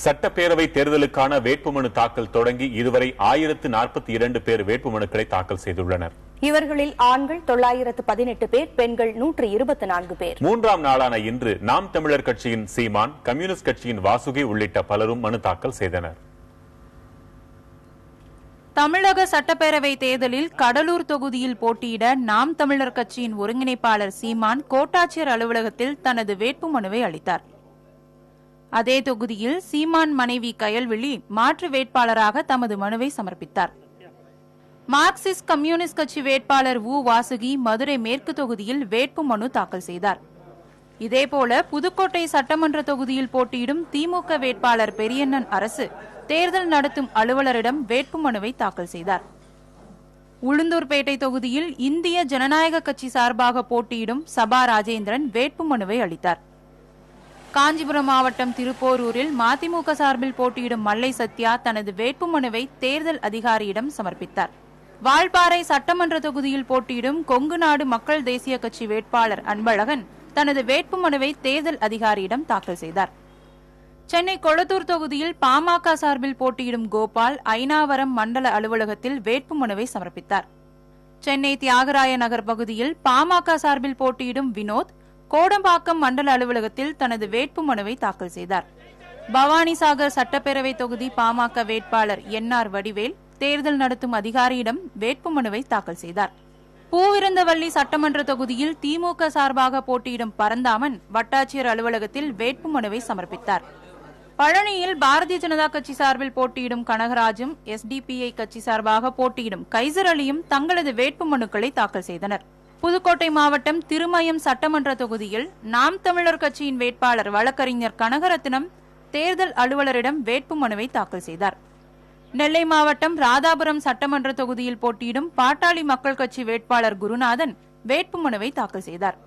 சட்டப்பேரவை தேர்தலுக்கான வேட்புமனு தாக்கல் தொடங்கி இதுவரை 1042 பேர் வேட்புமனுக்களை தாக்கல் செய்துள்ளனர். இவர்களில் ஆண்கள் 918 பேர், பெண்கள் 124 பேர். மூன்றாம் நாளான இன்று நாம் தமிழர் கட்சியின் சீமான், கம்யூனிஸ்ட் கட்சியின் வாசுகி உள்ளிட்ட பலரும் மனு தாக்கல் செய்தனர். தமிழக சட்டப்பேரவை தேர்தலில் கடலூர் தொகுதியில் போட்டியிட நாம் தமிழர் கட்சியின் ஒருங்கிணைப்பாளர் சீமான் கோட்டாட்சியர் அலுவலகத்தில் தனது வேட்புமனுவை அளித்தார். அதே தொகுதியில் சீமான் மனைவி கயல்விழி மாற்று வேட்பாளராக தமது மனுவை சமர்ப்பித்தார். மார்க்சிஸ்ட் கம்யூனிஸ்ட் கட்சி வேட்பாளர் வாசுகி மதுரை மேற்கு தொகுதியில் வேட்புமனு தாக்கல் செய்தார். இதேபோல புதுக்கோட்டை சட்டமன்ற தொகுதியில் போட்டியிடும் திமுக வேட்பாளர் பெரியண்ணன் அரசு தேர்தல் நடத்தும் அலுவலரிடம் வேட்புமனுவை தாக்கல் செய்தார். உளுந்தூர்பேட்டை தொகுதியில் இந்திய ஜனநாயக கட்சி சார்பாக போட்டியிடும் சபா ராஜேந்திரன் வேட்புமனுவை அளித்தார். காஞ்சிபுரம் மாவட்டம் திருப்போரூரில் மதிமுக சார்பில் போட்டியிடும் மல்லை சத்யா தனது வேட்புமனுவை தேர்தல் அதிகாரியிடம் சமர்ப்பித்தார். வால்பாறை சட்டமன்ற தொகுதியில் போட்டியிடும் கொங்கு நாடு மக்கள் தேசிய கட்சி வேட்பாளர் அன்பழகன் தனது வேட்புமனுவை தேர்தல் அதிகாரியிடம் தாக்கல் செய்தார். சென்னை கொளத்தூர் தொகுதியில் பாமக சார்பில் போட்டியிடும் கோபால் ஐனாவரம் மண்டல அலுவலகத்தில் வேட்புமனுவை சமர்ப்பித்தார். சென்னை தியாகராய நகர் பகுதியில் பாமக சார்பில் போட்டியிடும் வினோத் கோடம்பாக்கம் மண்டல அலுவலகத்தில் தனது வேட்புமனுவை தாக்கல் செய்தார். பவானிசாகர் சட்டப்பேரவை தொகுதி பாமக வேட்பாளர் NR வடிவேல் தேர்தல் நடத்தும் அதிகாரியிடம் வேட்புமனுவை தாக்கல் செய்தார். பூவிருந்தவல்லி சட்டமன்ற தொகுதியில் திமுக சார்பாக போட்டியிடும் பரந்தாமன் வட்டாட்சியர் அலுவலகத்தில் வேட்புமனுவை சமர்ப்பித்தார். பழனியில் பாரதிய ஜனதா கட்சி சார்பில் போட்டியிடும் கனகராஜும் SDPI கட்சி சார்பாக போட்டியிடும் கைசர் அலியும் தங்களது வேட்புமனுக்களை தாக்கல் செய்தனர். புதுக்கோட்டை மாவட்டம் திருமயம் சட்டமன்ற தொகுதியில் நாம் தமிழர் கட்சியின் வேட்பாளர் வழக்கறிஞர் கனகரத்னம் தேர்தல் அலுவலரிடம் வேட்புமனுவை தாக்கல் செய்தார். நெல்லை மாவட்டம் ராதாபுரம் சட்டமன்ற தொகுதியில் போட்டியிடும் பாட்டாளி மக்கள் கட்சி வேட்பாளர் குருநாதன் வேட்புமனுவை தாக்கல் செய்தார்.